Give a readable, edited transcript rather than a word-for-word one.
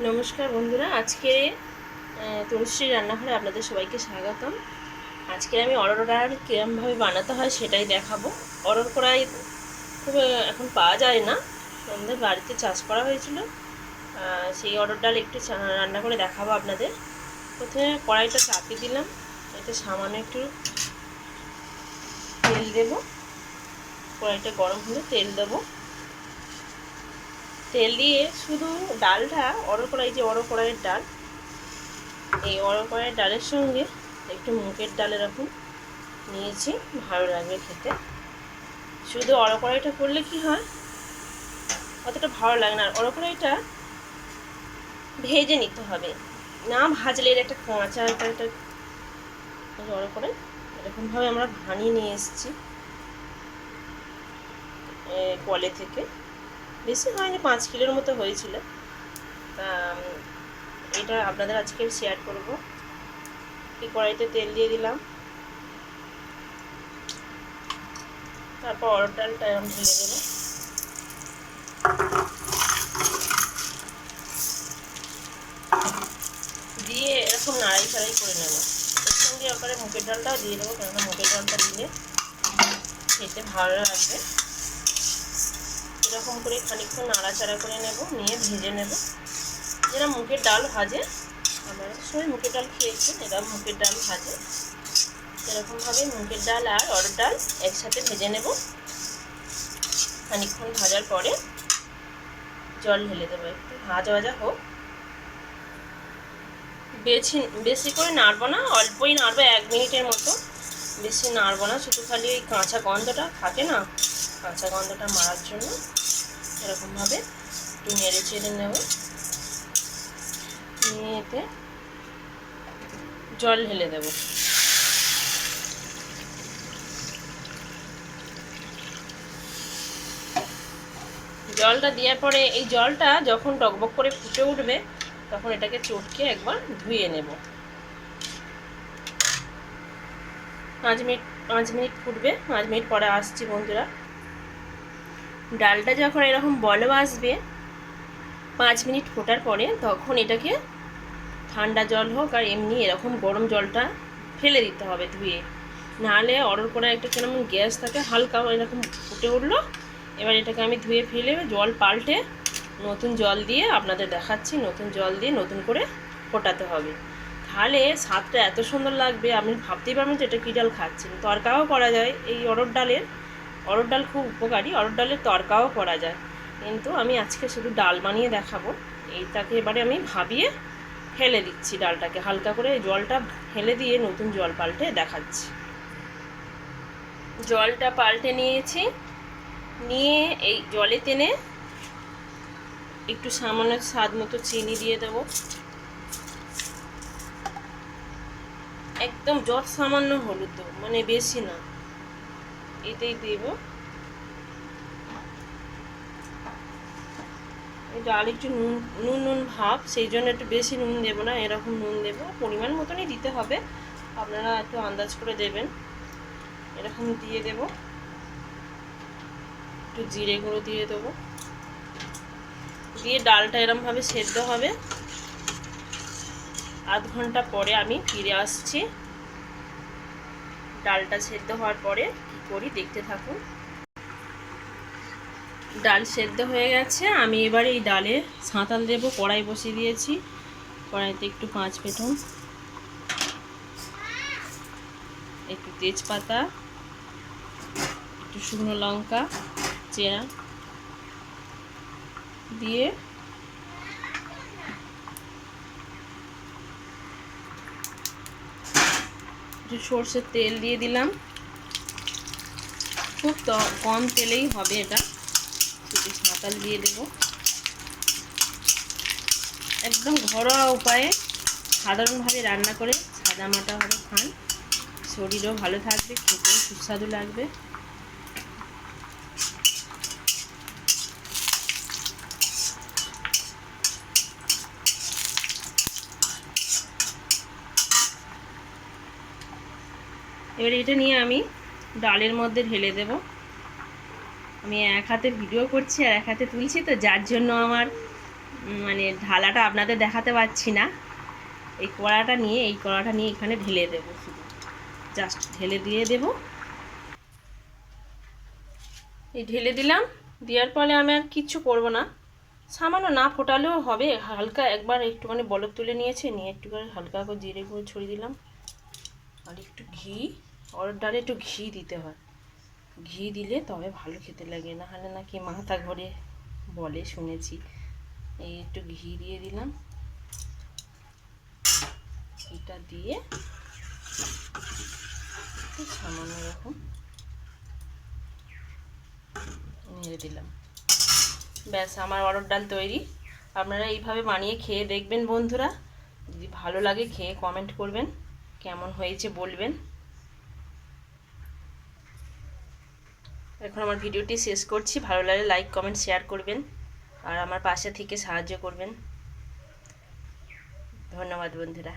নমস্কার বন্ধুরা, আজকে তনুশ্রী রান্নাঘরে আপনাদের সবাইকে স্বাগতম। আজকে আমি অরড় ডাল কীরমভাবে বানাতে হয় সেটাই দেখাবো। অরড় কড়াই খুব এখন পাওয়া যায় না, আমাদের বাড়িতে চাষ করা হয়েছিল। সেই অরড় ডাল একটু রান্না করে দেখাবো আপনাদের। প্রথমে কড়াইটা চাপিয়ে দিলাম, এতে সামান্য একটু তেল দেবো। কড়াইটা গরম হলে তেল দেবো। তেল দিয়ে শুধু ডালটা অরড় কড়াই, যে অরড় কড়াইয়ের ডাল, এই অরড় কড়াইয়ের ডালের সঙ্গে একটু মুগের ডাল এরকম নিয়েছি, ভালো লাগবে খেতে। শুধু অরড় কড়াইটা করলে কি হয়, অতটা ভালো লাগে না। আর অরড় কড়াইটা ভেজে নিতে হবে, না ভাজলে এর একটা কাঁচা একটা অরড় কড়াই এরকমভাবে আমরা ভানিয়ে নিয়ে এসেছি কলে থেকে। বেশি হয়নি, 5 কিলোর মতো হয়েছিল। তা এটা আপনাদের আজকে শেয়ার করব। এই কড়াইতে তেল দিয়ে দিলাম, তারপর অরড় ডালটা এরকম ঢেলে দেবো। দিয়ে এরকম নাড়াই ছাড়াই করে নেবো। এর সঙ্গে ওপরে মুগের ডালটাও দিয়ে দেবো, কেননা মুগের ডালটা দিলে খেতে ভালো লাগবে। এরকম করে খানিকক্ষণ নাড়াচাড়া করে নেব, নিয়ে ভেজে নেব। যেটা মুগের ডাল ভাজে, আপনারা সবাই মুগের ডাল খেয়েছেন, এরা মুগের ডাল ভাজে, এরকমভাবে মুগের ডাল আর অরড় ডাল একসাথে ভেজে নেব। খানিকক্ষণ ভাজার পরে জল ঢেলে দেবো, একটু ভাজা ভাজা হোক। বেশি করে নাড়বো না, অল্পই নাড়বো, 1 মিনিটের মতো, বেশি নাড়বো না। শুধু খালি ওই কাঁচা গন্ধটা থাকে না, কাঁচা গন্ধটা মারার জন্য এরকমভাবে একটু নেড়ে চেড়ে নেব। নিয়ে এতে জল ঢেলে দেব। জলটা দেওয়ার পরে এই জলটা যখন টকবক করে ফুটে উঠবে, তখন এটাকে চটকে একবার ধুয়ে নেব। 5 মিনিট ফুটবে, 5 মিনিট পরে আসছি বন্ধুরা। ডালটা যখন এরকম বলও আসবে 5 মিনিট ফোটার পরে, তখন এটাকে ঠান্ডা জল হোক আর এমনি এরকম গরম জলটা ফেলে দিতে হবে ধুয়ে, নাহলে অরড় করা একটা কেমন গ্যাস থাকে, হালকা এরকম ফুটে উঠলো। এবার এটাকে আমি ধুয়ে ফেলে জল পাল্টে নতুন জল দিয়ে আপনাদের দেখাচ্ছি। নতুন জল দিয়ে নতুন করে ফোটাতে হবে, তাহলে স্বাদটা এত সুন্দর লাগবে আপনি ভাবতেই পারবেন যে এটা কী ডাল খাচ্ছেন। তরকাও করা যায় এই অরড় ডালের, অরড় ডাল খুব উপকারী, অরড় ডালের তরকাও করা যায়, কিন্তু আমি আজকে শুধু ডাল বানিয়ে দেখাবো। এইটাকে এবারে আমি ভাবিয়ে ফেলে দিচ্ছি, ডালটাকে হালকা করে জলটা ফেলে দিয়ে নতুন জল পাল্টে দেখাচ্ছি। জলটা পাল্টে নিয়েছি, নিয়ে এই জলে টেনে একটু সামান্য স্বাদ মতো চিনি দিয়ে দেবো, একদম যত সামান্য হলুদ, মানে বেশি না, এতেই দেব। ডাল একটু নুন নুন ভাব, সেই জন্য একটু বেশি নুন দেবো না, এরকম নুন দেবো, পরিমাণ মতনই দিতে হবে, আপনারা একটু আন্দাজ করে দেবেন। এরকম দিয়ে দেব, একটু জিরে গুঁড়ো দিয়ে দেবো, দিয়ে ডালটা এরকমভাবে সেদ্ধ হবে। আধ ঘন্টা পরে আমি ফিরে আসছি। ডালটা সেদ্ধ হওয়ার পরে কি করি দেখতে থাকুন। ডাল সেদ্ধ হয়ে গেছে, আমি এবারে এই ডালে সাঁতাল দেবো। কড়াই বসিয়ে দিয়েছি, কড়াইতে একটু 5 ফোড়ন, একটু তেজপাতা, একটু শুকনো লঙ্কা চেরা দিয়ে একটু সর্ষের তেল দিয়ে দিলাম। খুব কম তেলেই হবে এটা। একটু সাঁতাল দিয়ে দেবো, একদম ঘরোয়া উপায়ে সাধারণভাবে রান্না করে সাদামাটাভাবে খান, শরীরও ভালো থাকবে, খেতেও সুস্বাদু লাগবে। এবারে এটা নিয়ে আমি ডালের মধ্যে ঢেলে দেব। আমি এক হাতে ভিডিও করছি আর এক হাতে তুলছি, তো যার জন্য আমার মানে ঢালাটা আপনাদের দেখাতে পারছি না। এই কড়াটা নিয়ে এখানে ঢেলে দেবো, শুধু জাস্ট ঢেলে দিয়ে দেবো। এই ঢেলে দিলাম, দেওয়ার পরে আমি আর কিচ্ছু করব না। সামান্য না ফোটালেও হবে, হালকা একবার একটুখানি বলক তুলে নিয়েছি, নিয়ে একটুখানি হালকা করে জিরে গুঁড়ো ছড়িয়ে দিলাম, আর একটু ঘি। অরড় ডালে একটু ঘি দিতে হয়, ঘি দিলে তবে ভালো খেতে লাগে, না হলে নাকি মাথা ঘরে বলে, শুনেছি। এই একটু ঘি দিয়ে দিলাম, ঘিটা দিয়ে সামান্য এরকম নেড়ে দিলাম। ব্যাস, আমার অরড় ডাল তৈরি। আপনারা এইভাবে বানিয়ে খেয়ে দেখবেন বন্ধুরা, যদি ভালো লাগে খেয়ে কমেন্ট করবেন, কেমন হয়েছে বলবেন। এখন আমার ভিডিওটি শেষ করছি, ভালো লাগলে লাইক কমেন্ট শেয়ার করবেন, আর আমার পাশে থেকে সাহায্য করবেন। ধন্যবাদ বন্ধুরা।